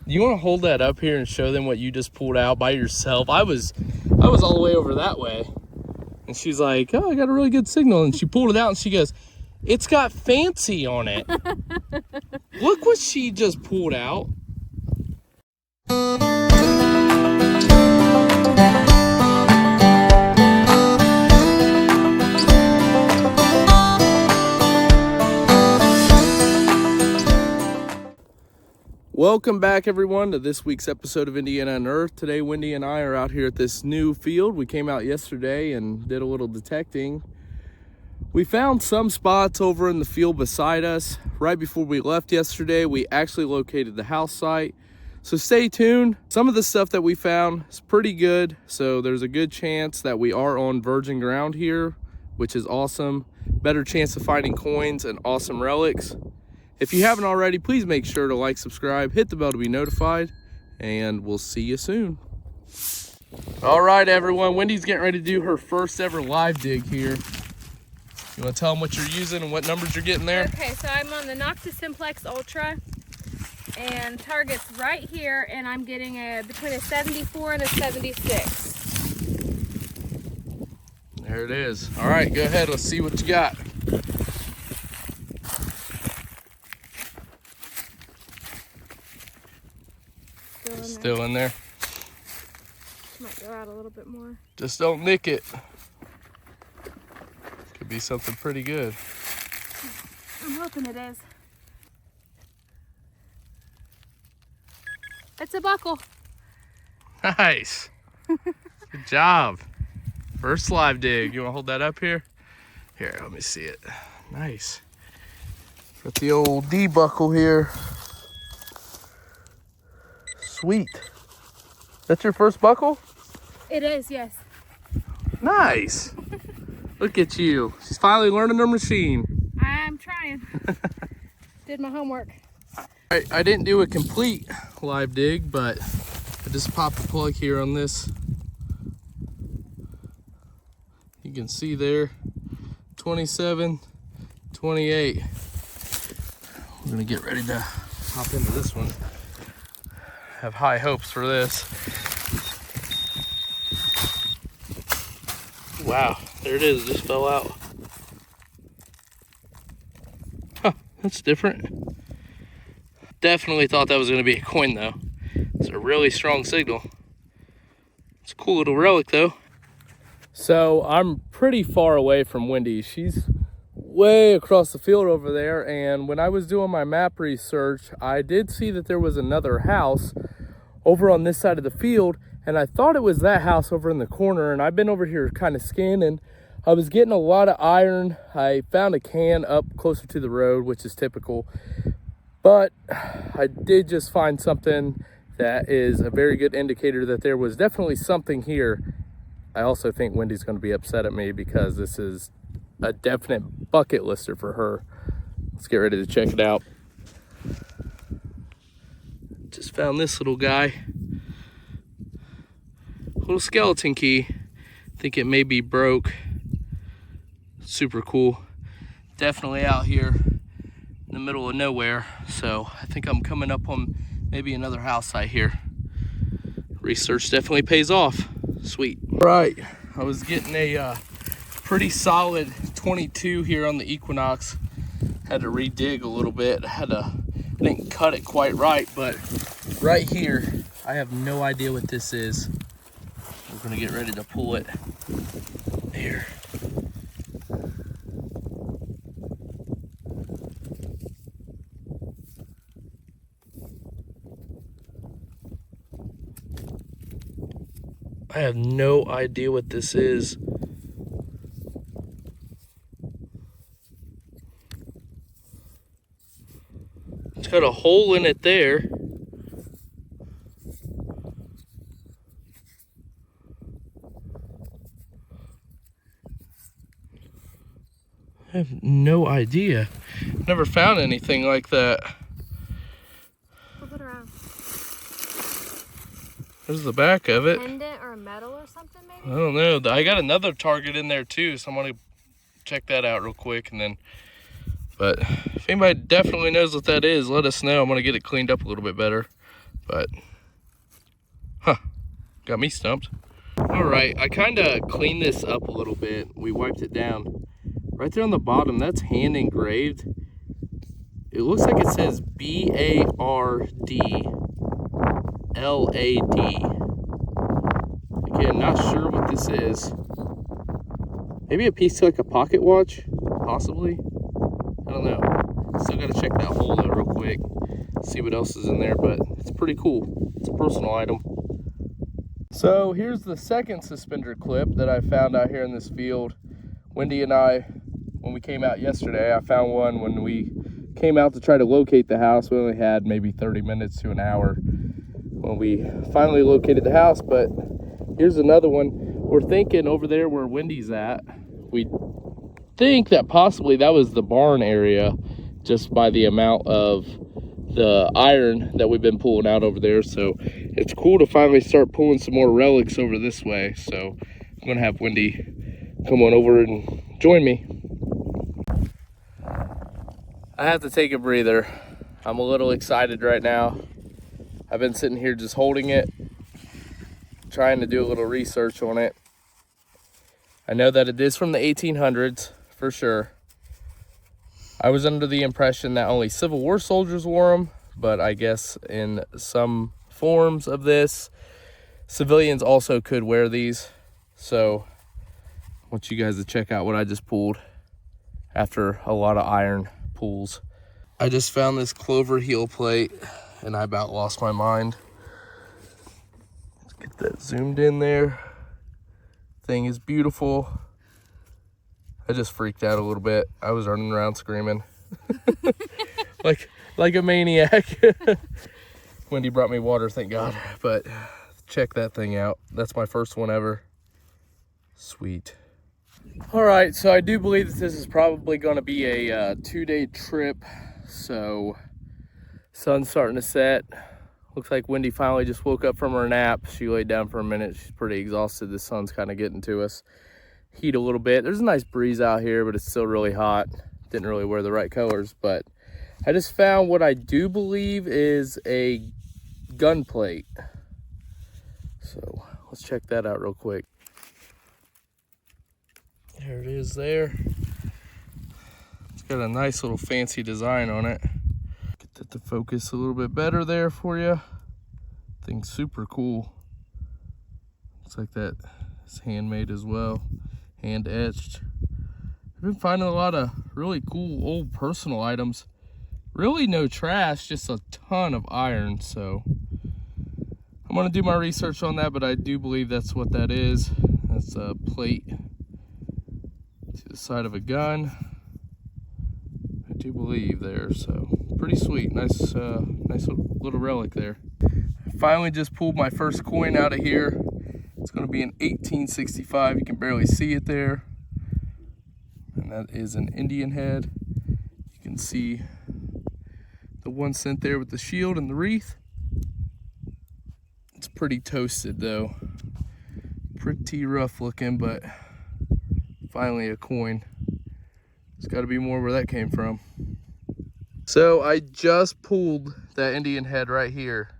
You want to hold that up here and show them what you just pulled out by yourself? I was all the way over that way. And she's like, oh, I got a really good signal. And she pulled it out and she goes, it's got fancy on it. Look what she just pulled out. Welcome back, everyone, to this week's episode of Indiana Unearthed. Today, Wendy and I are out here at this new field. We came out yesterday and did a little detecting. We found some spots over in the field beside us. Right before we left yesterday, we actually located the house site. So stay tuned. Some of the stuff that we found is pretty good. So there's a good chance that we are on virgin ground here, which is awesome. Better chance of finding coins and awesome relics. If you haven't already, please make sure to like, subscribe, hit the bell to be notified, and we'll see you soon. All right, everyone, Wendy's getting ready to do her first ever live dig here. You want to tell them what you're using and what numbers you're getting there? Okay, so I'm on the Noctis Simplex Ultra, and target's right here, and I'm getting between a 74 and a 76. There it is. All right, go ahead. Let's see what you got. Still in there. Might go out a little bit more. Just don't nick it. Could be something pretty good. I'm hoping it is. It's a buckle. Nice. Good job. First live dig. You want to hold that up here? Here, let me see it. Nice. Got the old D buckle here. Sweet. That's your first buckle? It is, yes. Nice. Look at you. She's finally learning her machine. I'm trying. Did my homework. I didn't do a complete live dig, but I just popped the plug here on this. You can see there, 27, 28. We're gonna get ready to hop into this one. Have high hopes for this. Wow, there it is, just fell out. Huh, that's different. Definitely thought that was gonna be a coin though. It's a really strong signal. It's a cool little relic though. So I'm pretty far away from Wendy. She's way across the field over there, and when I was doing my map research, I did see that there was another house over on this side of the field, and I thought it was that house over in the corner, and I've been over here kind of scanning. I was getting a lot of iron. I found a can up closer to the road, which is typical, but I did just find something that is a very good indicator that there was definitely something here. I also think Wendy's going to be upset at me because this is a definite bucket lister for her. Let's get ready to check it out. Just found this little guy. Little skeleton key. I think it may be broke. Super cool. Definitely out here in the middle of nowhere. So I think I'm coming up on maybe another house site here. Research definitely pays off. Sweet. Right, I was getting a pretty solid 22 here on the Equinox. Had to redig a little bit. I didn't cut it quite right, but right here, I have no idea what this is. We're gonna get ready to pull it here. I have no idea what this is. It's got a hole in it there. I have no idea. Never found anything like that. Flip it around. There's the back of it. Pendant or metal or something, maybe? I don't know. I got another target in there too, so I'm gonna check that out real quick, and then. But if anybody definitely knows what that is, let us know. I'm gonna get it cleaned up a little bit better. But, huh, got me stumped. All right, I kind of cleaned this up a little bit. We wiped it down. Right there on the bottom, that's hand engraved. It looks like it says B-A-R-D-L-A-D. Again, not sure what this is. Maybe a piece to like a pocket watch, possibly. I don't know. Still gotta check that hole though real quick. See what else is in there, but it's pretty cool. It's a personal item. So here's the second suspender clip that I found out here in this field. Wendy and I, when we came out yesterday, I found one when we came out to try to locate the house. We only had maybe 30 minutes to an hour when we finally located the house, but here's another one. We're thinking over there where Wendy's at, we think that possibly that was the barn area just by the amount of the iron that we've been pulling out over there. So it's cool to finally start pulling some more relics over this way. So I'm gonna have Wendy come on over and join me. I have to take a breather. I'm a little excited right now. I've been sitting here just holding it, trying to do a little research on it. I know that it is from the 1800s for sure. I was under the impression that only Civil War soldiers wore them, but I guess in some forms of this, civilians also could wear these. So I want you guys to check out what I just pulled after a lot of iron pulls. I just found this clover heel plate and I about lost my mind. Let's get that zoomed in there. Thing is beautiful. I just freaked out a little bit. I was running around screaming like a maniac. Wendy brought me water, thank God. But check that thing out. That's my first one ever. Sweet. All right, so I do believe that this is probably going to be a 2-day trip. So sun's starting to set. Looks like Wendy finally just woke up from her nap. She laid down for a minute. She's pretty exhausted. The sun's kind of getting to us. Heat a little bit. There's a nice breeze out here, but it's still really hot. Didn't really wear the right colors, but I just found what I do believe is a gun plate. So let's check that out real quick. There it is there. It's got a nice little fancy design on it. Get that to focus a little bit better there for you. Thing's super cool. Looks like that is handmade as well. Hand etched. I've been finding a lot of really cool old personal items. Really no trash, just a ton of iron. So I'm gonna do my research on that, but I do believe that's what that is. That's a plate to the side of a gun. I do believe there, so pretty sweet. Nice little relic there. I finally just pulled my first coin out of here. It's going to be an 1865. You can barely see it there. And that is an Indian head. You can see the 1 cent there with the shield and the wreath. It's pretty toasted though. Pretty rough looking, but finally a coin. There's got to be more where that came from. So I just pulled that Indian head right here.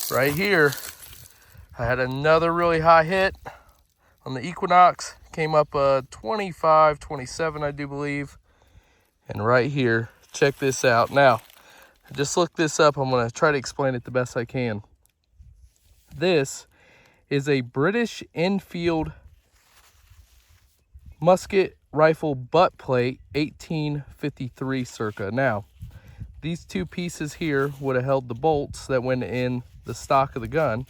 Right here. I had another really high hit on the Equinox. Came up 25, 27, I do believe. And right here, check this out. Now, I just looked this up. I'm going to try to explain it the best I can. This is a British Enfield musket rifle butt plate, 1853 circa. Now, these two pieces here would have held the bolts that went in the stock of the gun.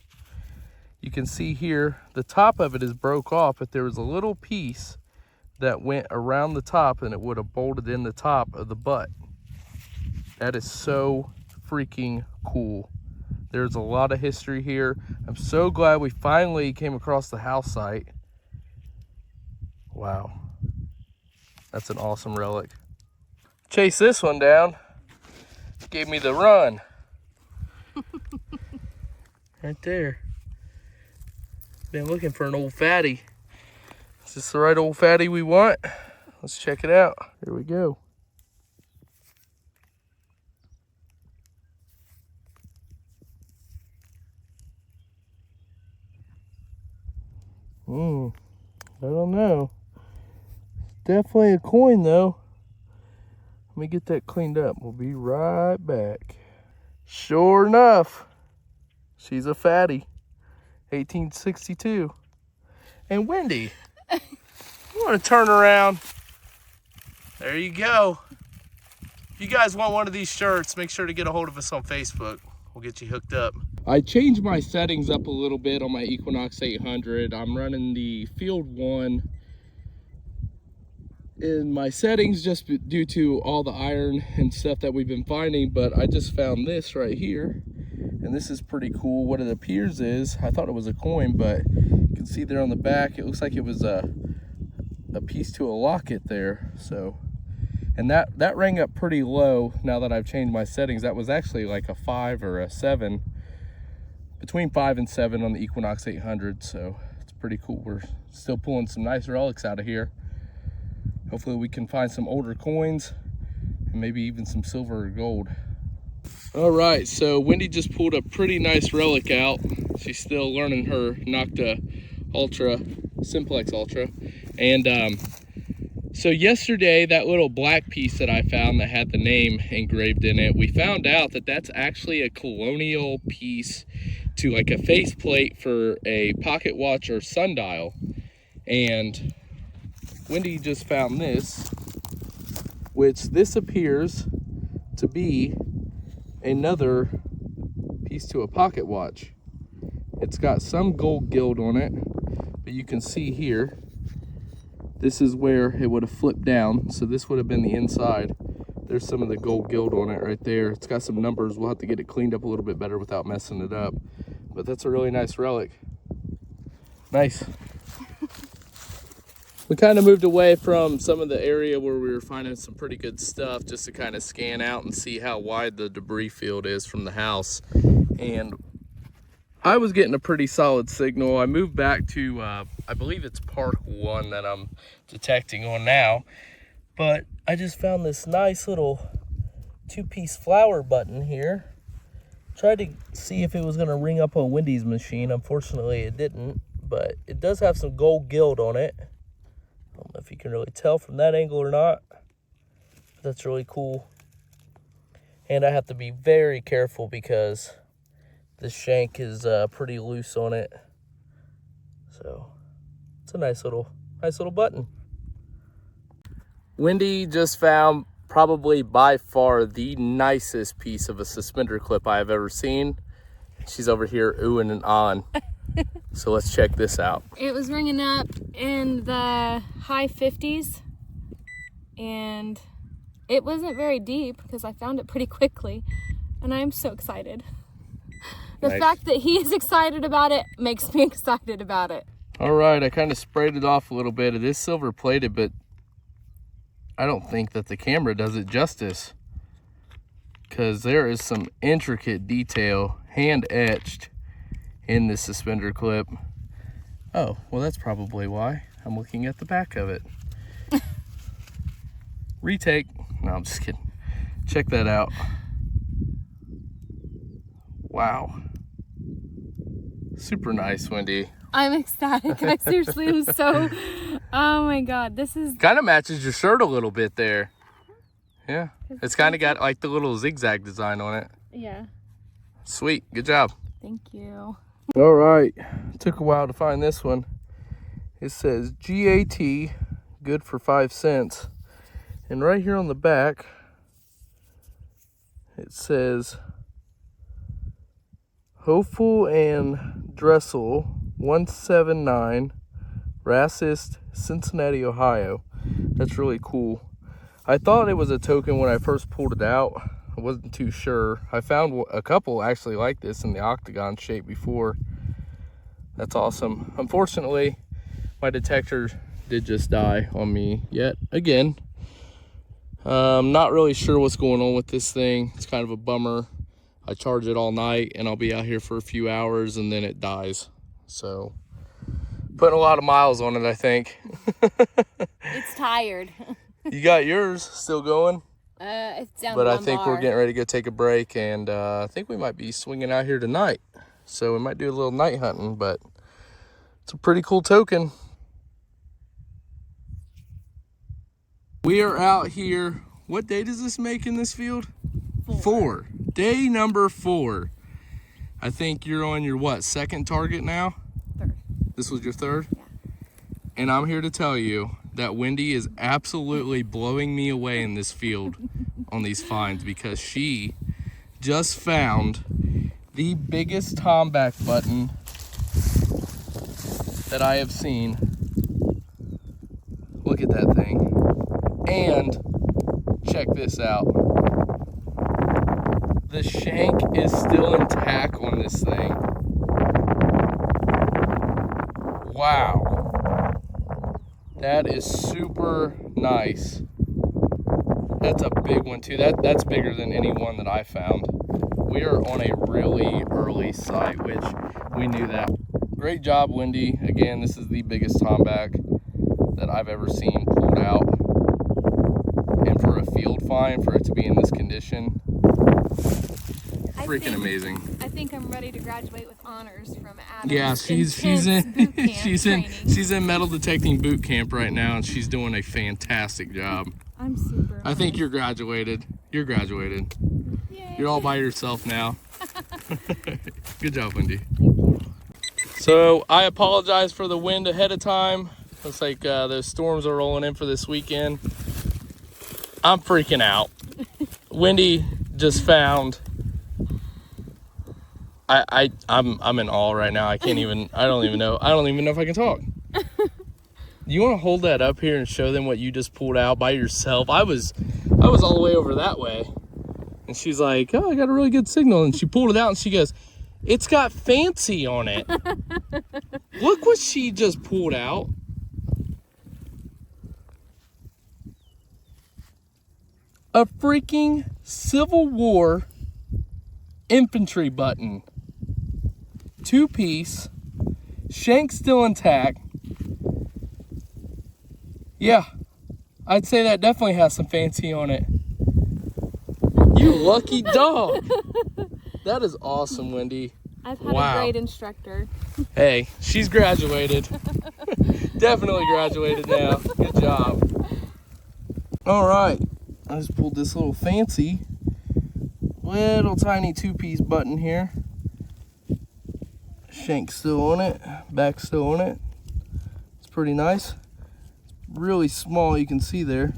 You can see here, the top of it is broke off, but there was a little piece that went around the top and it would have bolted in the top of the butt. That is so freaking cool. There's a lot of history here. I'm so glad we finally came across the house site. Wow. That's an awesome relic. Chase this one down. Gave me the run. Right there. Been looking for an old fatty. Is this the right old fatty we want? Let's check it out. Here we go. I don't know. Definitely a coin though. Let me get that cleaned up. We'll be right back. Sure enough, she's a fatty. 1862. And Wendy, you want to turn around? There you go. If you guys want one of these shirts, make sure to get a hold of us on Facebook. We'll get you hooked up. I changed my settings up a little bit on my Equinox 800. I'm running the Field 1 in my settings just due to all the iron and stuff that we've been finding, but I just found this right here, and this is pretty cool. What it appears is, I thought it was a coin, but you can see there on the back, it looks like it was a piece to a locket there. So, and that rang up pretty low now that I've changed my settings. That was actually like a 5 or a 7, between 5 and 7 on the Equinox 800. So it's pretty cool. We're still pulling some nice relics out of here. Hopefully we can find some older coins and maybe even some silver or gold. All right, so Wendy just pulled a pretty nice relic out. She's still learning her Nocta Ultra, Simplex Ultra. And so yesterday, that little black piece that I found that had the name engraved in it, we found out that that's actually a Colonial piece to like a faceplate for a pocket watch or sundial. And Wendy just found this, which this appears to be another piece to a pocket watch. It's got some gold gild on it, but you can see here, this is where it would have flipped down. So this would have been the inside. There's some of the gold gild on it right there. It's got some numbers. We'll have to get it cleaned up a little bit better without messing it up. But that's a really nice relic. Nice. We kind of moved away from some of the area where we were finding some pretty good stuff just to kind of scan out and see how wide the debris field is from the house. And I was getting a pretty solid signal. I moved back to, I believe it's Park 1 that I'm detecting on now. But I just found this nice little 2-piece flower button here. Tried to see if it was going to ring up on Wendy's machine. Unfortunately, it didn't. But it does have some gold gild on it. I don't know if you can really tell from that angle or not. But that's really cool. And I have to be very careful because this shank is pretty loose on it. So it's a nice little button. Wendy just found probably by far the nicest piece of a suspender clip I have ever seen. She's over here oohing and ahhing. So let's check this out. It was ringing up in the high 50s, and it wasn't very deep because I found it pretty quickly, and I'm so excited. The fact that he is excited about it makes me excited about it. All right, I kind of sprayed it off a little bit. It is silver plated, but I don't think that the camera does it justice, because there is some intricate detail hand etched in this suspender clip. Oh, well, that's probably why. I'm looking at the back of it. Retake. No, I'm just kidding. Check that out. Wow. Super nice, Wendy. I'm ecstatic. I seriously am so, oh my God, this is... Kind of matches your shirt a little bit there. Yeah. It's kind of got like the little zigzag design on it. Yeah. Sweet. Good job. Thank you. All right. Took a while to find this one. It says GAT, good for 5 cents. And right here on the back, it says Hopeful and Dressel 179, Racist, Cincinnati, Ohio. That's really cool. I thought it was a token when I first pulled it out. I wasn't too sure. I found a couple actually like this in the octagon shape before. That's awesome. Unfortunately, my detector did just die on me yet again. Not really sure what's going on with this thing. It's kind of a bummer. I charge it all night and I'll be out here for a few hours and then it dies. So, putting a lot of miles on it, I think. It's tired. You got yours still going? It's down but to I one think bar. we're getting ready to go take a break, and I think we might be swinging out here tonight. So we might do a little night hunting, but It's a pretty cool token. We are out here. What day does this make in this field? 4. Day number 4. I think you're on your what, second target now? 3rd. This was your 3rd? Yeah. And I'm here to tell you that Wendy is absolutely blowing me away in this field on these finds, because she just found the biggest tombac button that I have seen. Look at that thing. And check this out. The shank is still intact on this thing. Wow. That is super nice. That's a big one too. That's bigger than any one that I found. We are on a really early site, which we knew that. Great job, Wendy. Again, this is the biggest tombac that I've ever seen pulled out. And for a field find, for it to be in this condition, freaking amazing. I think I'm ready to graduate with honors from Adam. Yeah, she's in metal detecting boot camp right now, and she's doing a fantastic job. I'm super. I think you're graduated. You're graduated. Yay. You're all by yourself now. Good job, Wendy. Thank you. So I apologize for the wind ahead of time. Looks like those storms are rolling in for this weekend. I'm freaking out. Wendy just found. I'm in awe right now. I don't even know if I can talk. You want to hold that up here and show them what you just pulled out by yourself? I was all the way over that way. And she's like, "Oh, I got a really good signal." And she pulled it out and she goes, "It's got fancy on it." Look what she just pulled out. A freaking Civil War infantry button. 2-piece. Shank still intact. Yeah, I'd say that definitely has some fancy on it. You lucky dog. That is awesome, Wendy. I've had a great instructor. Hey, she's graduated. Definitely graduated now. Good job. All right, I just pulled this little fancy, little tiny 2-piece button here. Shank still on it, back still on it. It's pretty nice. Really small, you can see there.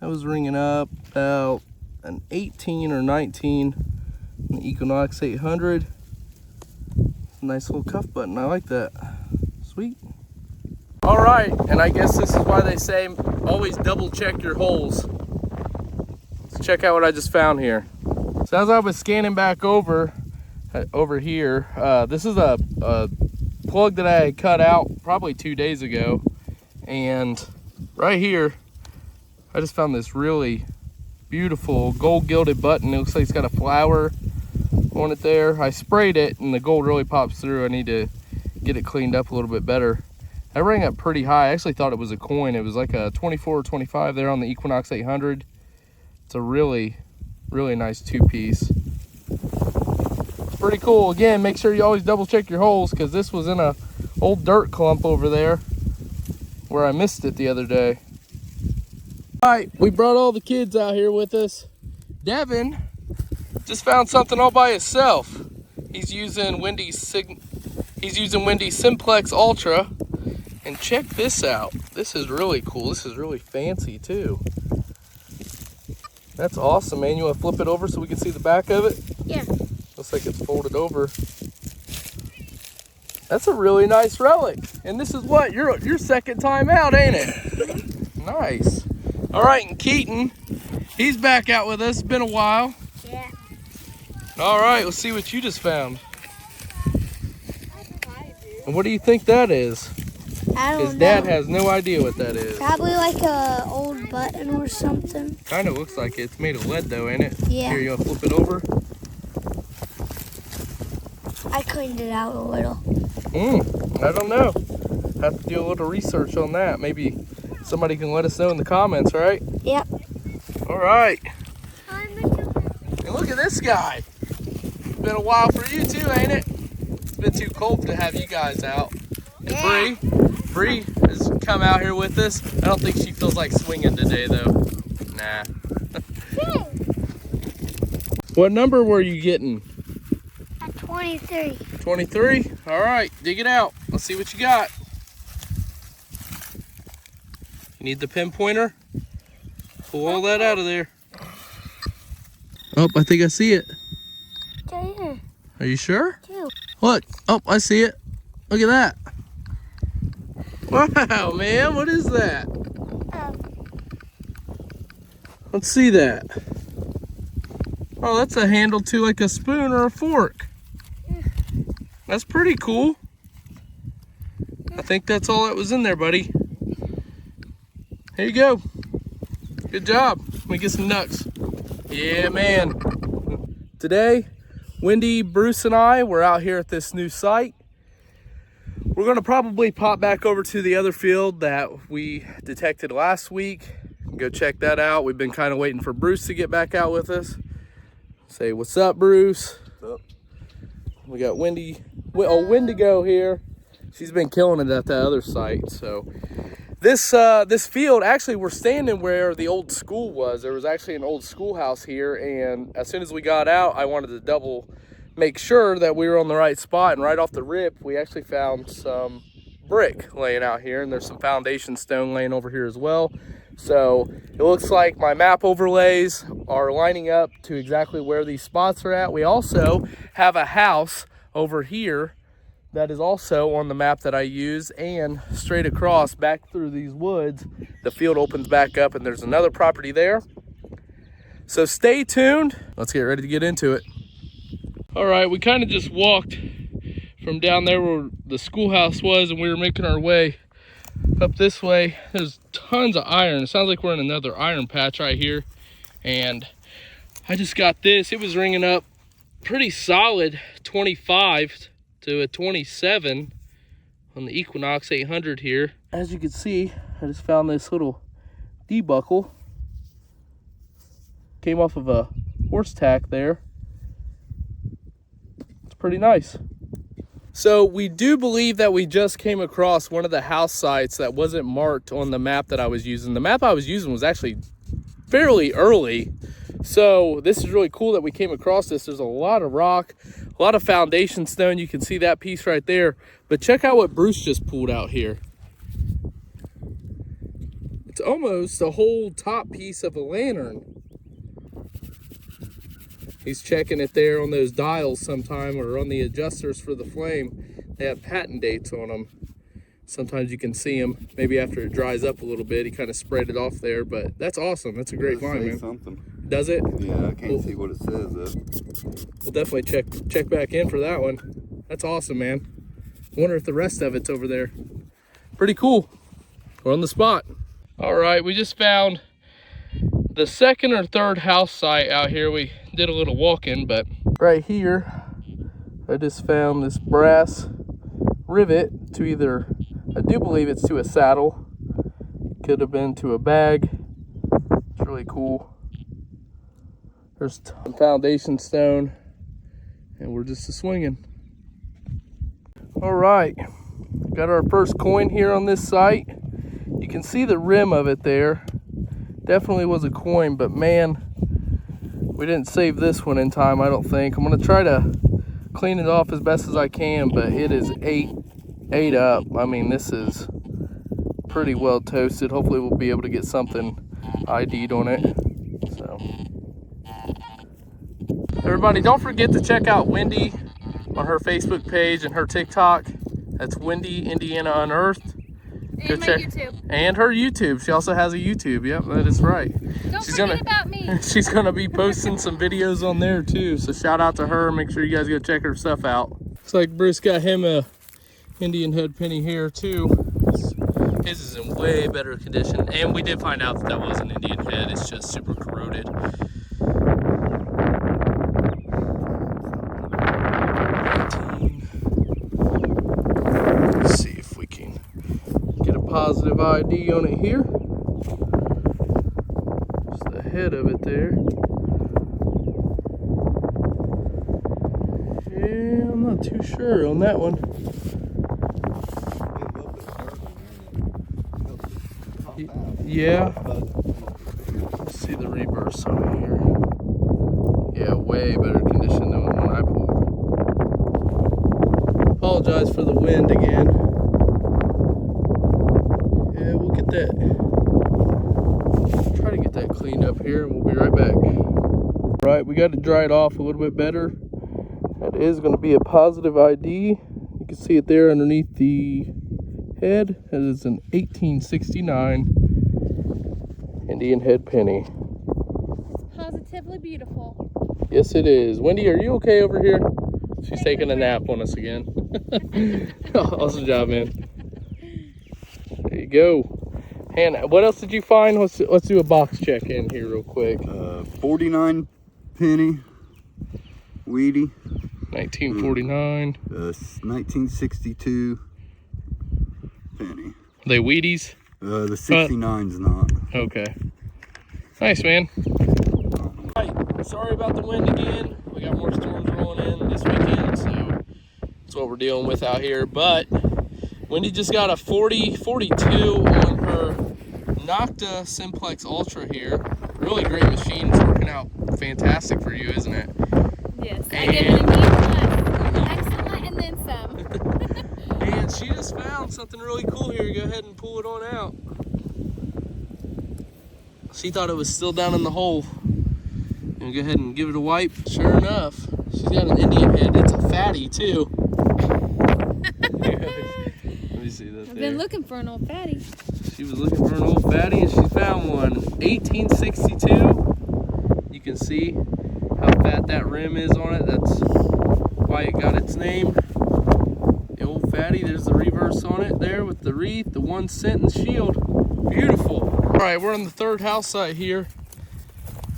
That was ringing up about an 18 or 19 on the Equinox 800. Nice little cuff button, I like that. Sweet. All right, and I guess this is why they say always double check your holes. Let's check out what I just found here. So as I was scanning back over here, this is a plug that I had cut out probably 2 days ago. And right here, I just found this really beautiful gold gilded button. It looks like it's got a flower on it there. I sprayed it and the gold really pops through. I need to get it cleaned up a little bit better. I rang up pretty high. I actually thought it was a coin. It was like a 24 or 25 there on the Equinox 800. It's a really, really nice 2-piece. Pretty cool. Again, make sure you always double check your holes, because this was in a old dirt clump over there where I missed it the other day. All right, we brought all the kids out here with us. Devin just found something all by himself. He's using Wendy's Simplex Ultra, and check this out. This is really cool. This is really fancy too. That's awesome, man. You want to flip it over so we can see the back of it? Yeah. Looks like it's folded over. That's a really nice relic. And this is what? Your second time out, ain't it? Nice. All right, and Keaton, he's back out with us. It's been a while. Yeah. All right, let's see what you just found. And what do you think that is? I don't know. His dad has no idea what that is. Probably like a old button or something. Kind of looks like it. It's made of lead though, ain't it? Yeah. Here, you want to flip it over? I cleaned it out a little. I don't know. Have to do a little research on that. Maybe somebody can let us know in the comments, right? Yep. All right. And look at this guy. Been a while for you too, ain't it? been too cold to have you guys out. And Bree has come out here with us. I don't think she feels like swinging today though. Nah. What number were you getting? A 23. 23? All right, dig it out. Let's see what you got. You need the pinpointer? Pull all that out of there. Oh, I think I see it. Right here. Are you sure? Two. Look. Oh, I see it. Look at that. Wow, man, what is that? Let's see that. Oh, that's a handle to like a spoon or a fork. That's pretty cool. I think that's all that was in there, buddy. Here you go. Good job. Let me get some nuts. Yeah, man. Today, Wendy, Bruce, and I were out here at this new site. We're gonna probably pop back over to the other field that we detected last week and go check that out. We've been kind of waiting for Bruce to get back out with us. Say, what's up, Bruce? What's up? We got Wendigo here. She's been killing it at that other site. So this field, actually we're standing where the old school was. There was actually an old schoolhouse here, and as soon as we got out, I wanted to make sure that we were on the right spot, and right off the rip, we actually found some brick laying out here, and there's some foundation stone laying over here as well. So it looks like my map overlays are lining up to exactly where these spots are at. We also have a house over here that is also on the map that I use, and straight across back through these woods, the field opens back up and there's another property there. So stay tuned. Let's get ready to get into it. All right, we kind of just walked from down there where the schoolhouse was, and we were making our way up this way. There's tons of iron. It sounds like we're in another iron patch right here. And I just got this. It was ringing up pretty solid 25 to a 27 on the Equinox 800 here. As you can see, I just found this little debuckle. Came off of a horse tack there. It's pretty nice. So we do believe that we just came across one of the house sites that wasn't marked on the map that I was using. The map I was using was actually fairly early. So this is really cool that we came across this. There's a lot of rock, a lot of foundation stone. You can see that piece right there. But check out what Bruce just pulled out here. It's almost a whole top piece of a lantern. He's checking it there on those dials sometime, or on the adjusters for the flame. They have patent dates on them. Sometimes you can see them. Maybe after it dries up a little bit, he kind of sprayed it off there. But that's awesome. That's a great find, man. Something. Does it? Yeah, I can't see what it says though. We'll definitely check back in for that one. That's awesome, man. I wonder if the rest of it's over there. Pretty cool. We're on the spot. All right, we just found the second or third house site out here. We did a little walking, but right here, I just found this brass rivet to either, I do believe it's to a saddle. Could have been to a bag. It's really cool. There's some foundation stone, and we're just swinging. All right, got our first coin here on this site. You can see the rim of it there. Definitely was a coin, but man, we didn't save this one in time, I don't think. I'm gonna try to clean it off as best as I can, but it is ate up. I mean, this is pretty well toasted. Hopefully we'll be able to get something ID'd on it. So, everybody, don't forget to check out Wendy on her Facebook page and her TikTok. That's Wendy, Indiana Unearthed. And my YouTube. And her YouTube. She also has a YouTube. Yep, that is right. Don't forget about me. She's gonna be posting some videos on there too. So shout out to her. Make sure you guys go check her stuff out. Looks like Bruce got him a Indian head penny here too. His is in way better condition. And we did find out that was an Indian head. It's just super corroded. Let's see if we can get a positive ID on it here. Just the head of it there. Yeah, I'm not too sure on that one. Yeah. Let's see the reverse on it here. Yeah, way better condition than the one I pulled. Apologize for the wind again. Yeah, we'll get that. Try to get that cleaned up here and we'll be right back. Right, we got to dry it off a little bit better. That is going to be a positive ID. You can see it there underneath the head. It is an 1869 Indian head penny. Positively beautiful. Yes, it is. Wendy, are you okay over here? She's taking a nap on us again. Awesome job, man. There you go. Hannah, what else did you find? Let's do a box check in here real quick. 49 penny, weedy. 1949. 1962 penny. Are they Wheaties? The 69's not. Okay. Nice, man. Right, sorry about the wind again. We got more storms rolling in this weekend, so that's what we're dealing with out here. But Wendy just got a 40-42 on her Nocta Simplex Ultra here. Really great machine. It's working out fantastic for you, isn't it? Yes, I give it a B+. Excellent and then some. And she just found something really cool here. Go ahead and pull it on out. She thought it was still down in the hole. Gonna go ahead and give it a wipe. Sure enough, she's got an Indian head. It's a fatty too. Let me see that. I've been looking for an old fatty. She was looking for an old fatty and she found one. 1862. You can see how fat that rim is on it. That's why it got its name. The old fatty. There's the reverse on it there with the wreath, the 1 cent and shield. Beautiful. All right, we're on the third house site here.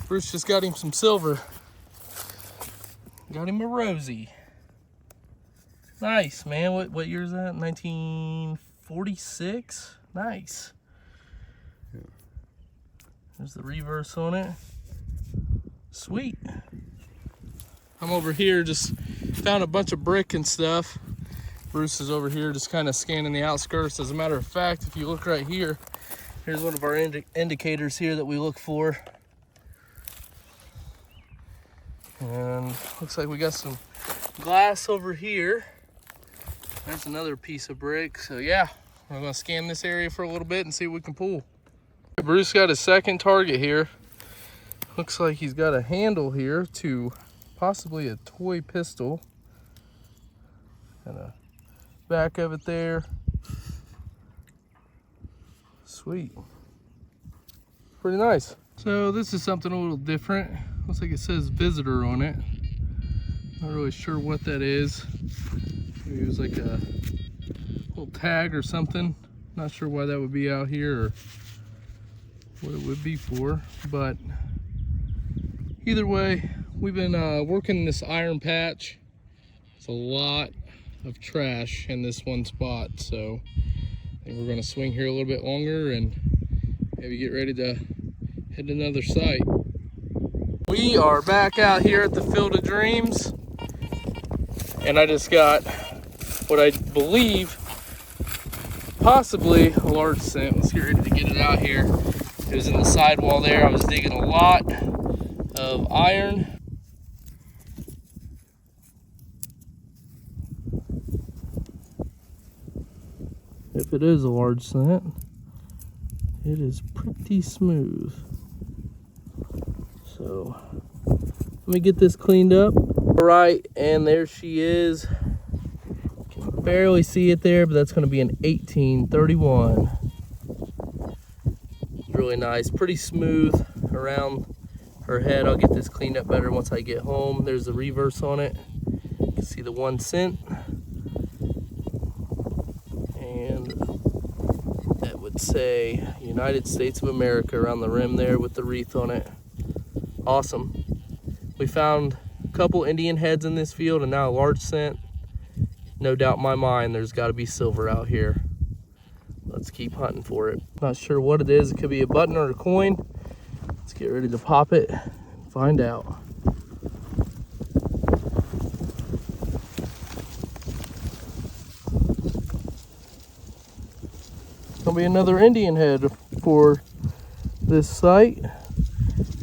Bruce just got him some silver. Got him a Rosie. Nice, man. What year is that? 1946? Nice. There's the reverse on it. Sweet. I'm over here, just found a bunch of brick and stuff. Bruce is over here just kind of scanning the outskirts. As a matter of fact, if you look right here, here's one of our indicators here that we look for. And looks like we got some glass over here. There's another piece of brick. So yeah, we're gonna scan this area for a little bit and see what we can pull. Bruce got a second target here. Looks like he's got a handle here to possibly a toy pistol. And a back of it there. Sweet. Pretty nice. So this is something a little different. Looks like it says visitor on it. Not really sure what that is. Maybe it was like a little tag or something. Not sure why that would be out here or what it would be for, but either way, we've been working this iron patch. It's a lot of trash in this one spot, so I think we're going to swing here a little bit longer and maybe get ready to hit another site. We are back out here at the Field of Dreams, and I just got what I believe possibly a large cent. Let's get ready to get it out here. It was in the sidewall there. I was digging a lot of iron. If it is a large cent, it is pretty smooth. So let me get this cleaned up. All right, and there she is. Can barely see it there, but that's going to be an 1831. Really nice, pretty smooth around her head. I'll get this cleaned up better once I get home. There's the reverse on it. You can see the 1 cent. And that would say United States of America around the rim there with the wreath on it. Awesome. We found a couple Indian heads in this field and now a large cent. No doubt in my mind there's got to be silver out here. Let's keep hunting for it. Not sure what it is. It could be a button or a coin. Let's get ready to pop it and find out. be another Indian head for this site.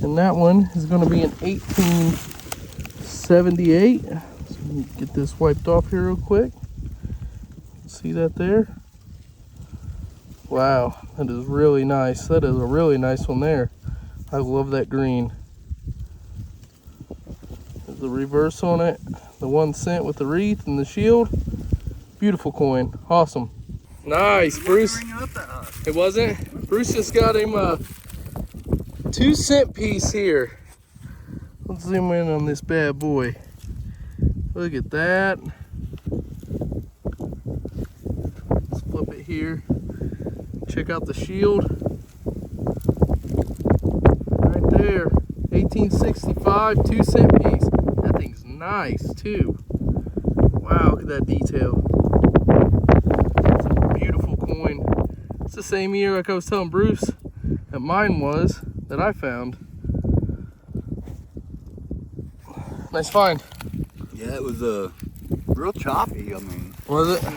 And that one is going to be an 1878. So let me get this wiped off here real quick. See that there? Wow, that is really nice. That is a really nice one there. I love that green. There's the reverse on it. The 1 cent with the wreath and the shield. Beautiful coin. Awesome. Nice, Bruce. It wasn't? Bruce just got him a 2 cent piece here. Let's zoom in on this bad boy. Look at that. Let's flip it here. Check out the shield. Right there. 1865, 2 cent piece. That thing's nice too. Wow, look at that detail. It's a beautiful coin. It's the same year, like I was telling Bruce, that mine was, that I found. Nice find. Yeah, it was real choppy, I mean. Was it?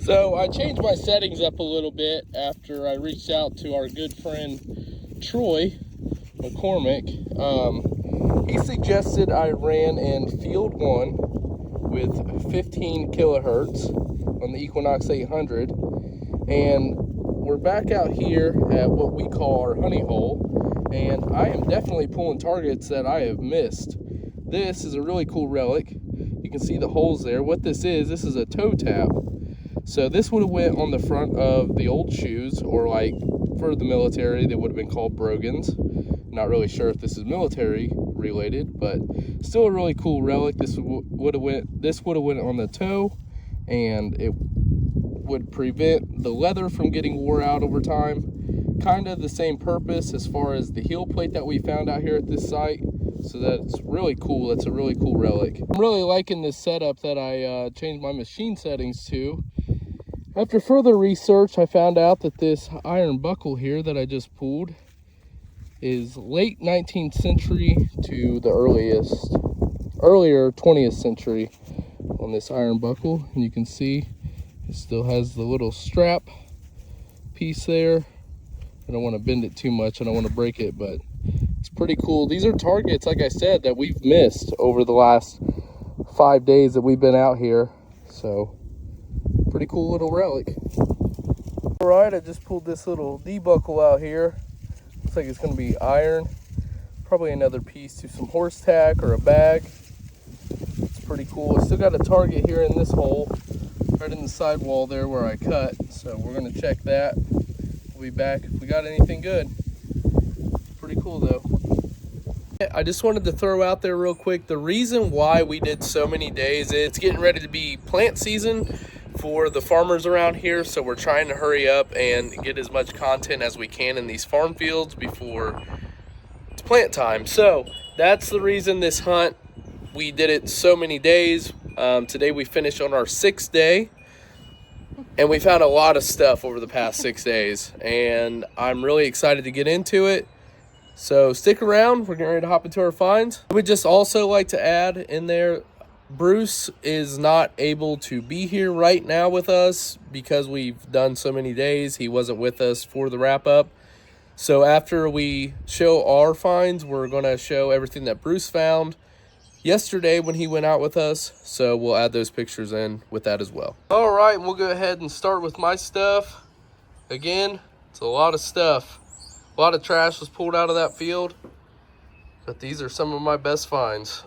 So I changed my settings up a little bit after I reached out to our good friend Troy McCormick. He suggested I ran in field 1 with 15 kilohertz on the Equinox 800, and we're back out here at what we call our honey hole, and I am definitely pulling targets that I have missed. This is a really cool relic. You can see the holes there. What this is a toe tap. So this would have went on the front of the old shoes, or like for the military, they would have been called brogans. Not really sure if this is military related, but still a really cool relic. This would have went on the toe, and it would prevent the leather from getting wore out over time. Kind of the same purpose as far as the heel plate that we found out here at this site. So that's really cool. That's a really cool relic. I'm really liking this setup that I changed my machine settings to. After further research, I found out that this iron buckle here that I just pulled is late 19th century to the earlier 20th century on this iron buckle. And you can see it still has the little strap piece there. I don't want to bend it too much. I don't want to break it, but it's pretty cool. These are targets, like I said, that we've missed over the last 5 days that we've been out here. So pretty cool little relic. All right, I just pulled this little D-buckle out here. Looks like it's going to be iron. Probably another piece to some horse tack or a bag. It's pretty cool. I still got a target here in this hole, right in the sidewall there where I cut. So we're going to check that. We'll be back if we got anything good. Pretty cool though. I just wanted to throw out there real quick, the reason why we did so many days, it's getting ready to be plant season for the farmers around here, so we're trying to hurry up and get as much content as we can in these farm fields before it's plant time. So that's the reason this hunt, we did it so many days. Today we finished on our 6th day, and we found a lot of stuff over the past 6 days, and I'm really excited to get into it. So stick around, we're getting ready to hop into our finds. I would just also like to add in there, Bruce is not able to be here right now with us because we've done so many days. He wasn't with us for the wrap up. So after we show our finds, we're going to show everything that Bruce found yesterday when he went out with us. So we'll add those pictures in with that as well. All right, we'll go ahead and start with my stuff. Again, it's a lot of stuff. A lot of trash was pulled out of that field, but these are some of my best finds.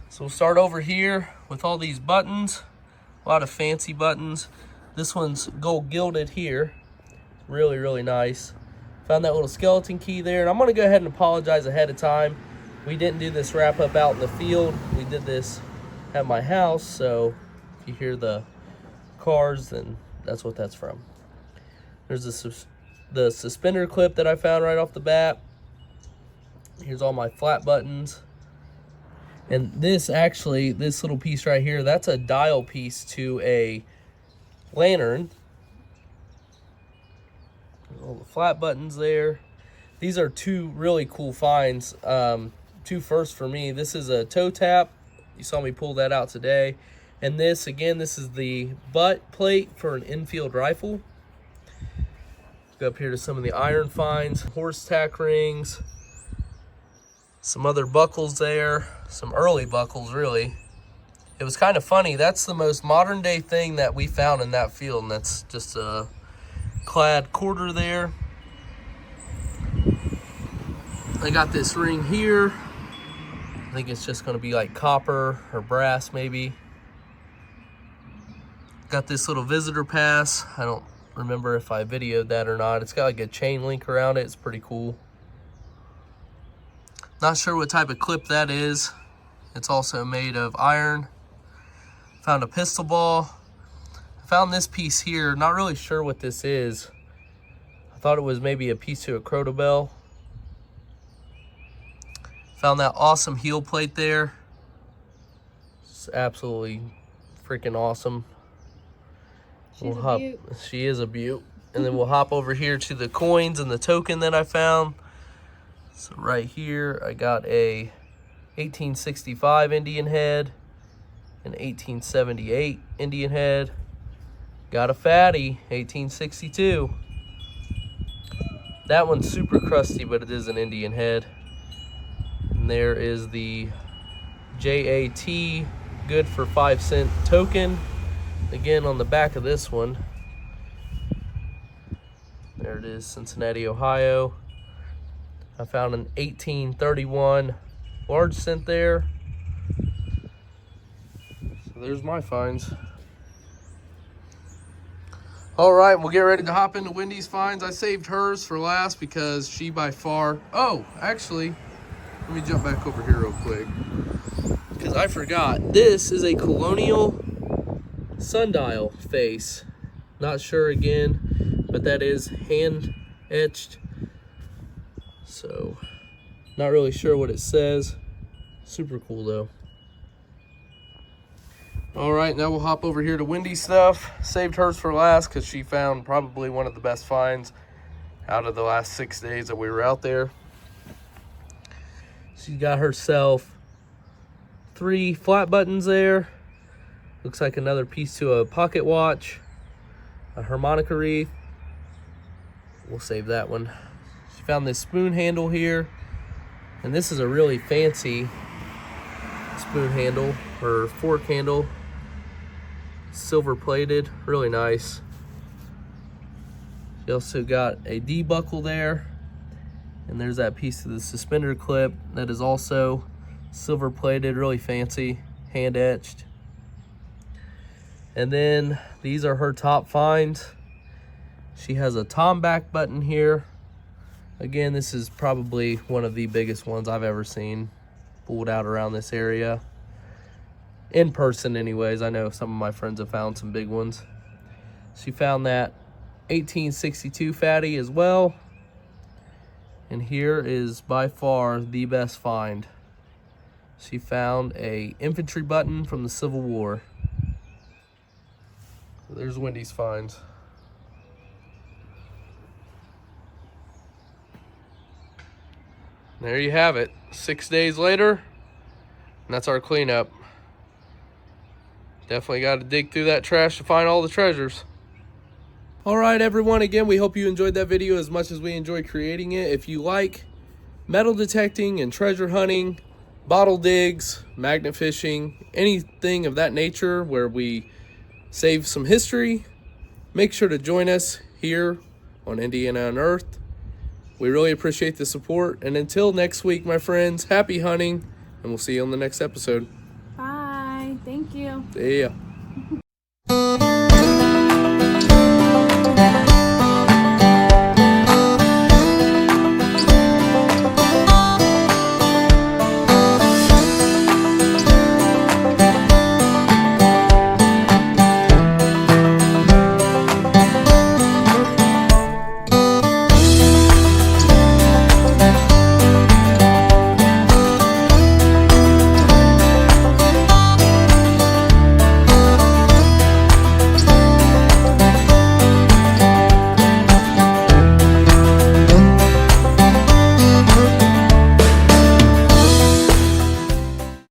So we'll start over here with all these buttons, a lot of fancy buttons. This one's gold gilded here. Really, really nice. Found that little skeleton key there, and I'm gonna go ahead and apologize ahead of time. We didn't do this wrap up out in the field. We did this at my house, so if you hear the cars, then that's what that's from. There's the suspender clip that I found right off the bat. Here's all my flat buttons. And this actually, this little piece right here, that's a dial piece to a lantern. All the flat buttons there. These are two really cool finds. Two firsts for me. This is a toe tap. You saw me pull that out today. And this, again, this is the butt plate for an infield rifle. Go up here to some of the iron finds, horse tack rings, some other buckles there, some early buckles really. It was kind of funny, that's the most modern day thing that we found in that field, and that's just a clad quarter there. I got this ring here. I think it's just gonna be like copper or brass maybe. Got this little visitor pass. I don't remember if I videoed that or not. It's got like a chain link around it. It's pretty cool. Not sure what type of clip that is. It's also made of iron. Found a pistol ball. I found this piece here. Not really sure what this is. I thought it was maybe a piece to a croto bell. Found that awesome heel plate there. It's absolutely freaking awesome. She is a beaut. And then we'll hop over here to the coins and the token that I found. So right here, I got a 1865 Indian head, an 1878 Indian head. Got a fatty, 1862. That one's super crusty, but it is an Indian head. And there is the JAT, good for 5-cent token. Again, on the back of this one, there it is, Cincinnati, Ohio. I found an 1831 large cent there. So there's my finds. All right, we'll get ready to hop into Wendy's finds. I saved hers for last because she by far, oh, actually, let me jump back over here real quick because I forgot. This is a Colonial sundial face. Not sure again, but that is hand etched. So, not really sure what it says. Super cool though. All right, now we'll hop over here to Wendy's stuff. Saved hers for last because she found probably one of the best finds out of the last 6 days that we were out there. She got herself 3 flat buttons there. Looks like another piece to a pocket watch, a harmonica wreath. We'll save that one. She found this spoon handle here, and this is a really fancy spoon handle or fork handle. Silver plated, really nice. She also got a D buckle there, and there's that piece of the suspender clip that is also silver plated, really fancy, hand etched. And then these are her top finds. She has a tombac button here. Again, this is probably one of the biggest ones I've ever seen pulled out around this area. In person anyways, I know some of my friends have found some big ones. She found that 1862 fatty as well. And here is by far the best find. She found a infantry button from the Civil War. There's Wendy's finds. There you have it. 6 days later, and that's our cleanup. Definitely got to dig through that trash to find all the treasures. All right, everyone. Again, we hope you enjoyed that video as much as we enjoyed creating it. If you like metal detecting and treasure hunting, bottle digs, magnet fishing, anything of that nature where we save some history, make sure to join us here on Indiana Unearthed. We really appreciate the support. And until next week, my friends, happy hunting, and we'll see you on the next episode. Bye. Thank you. See ya.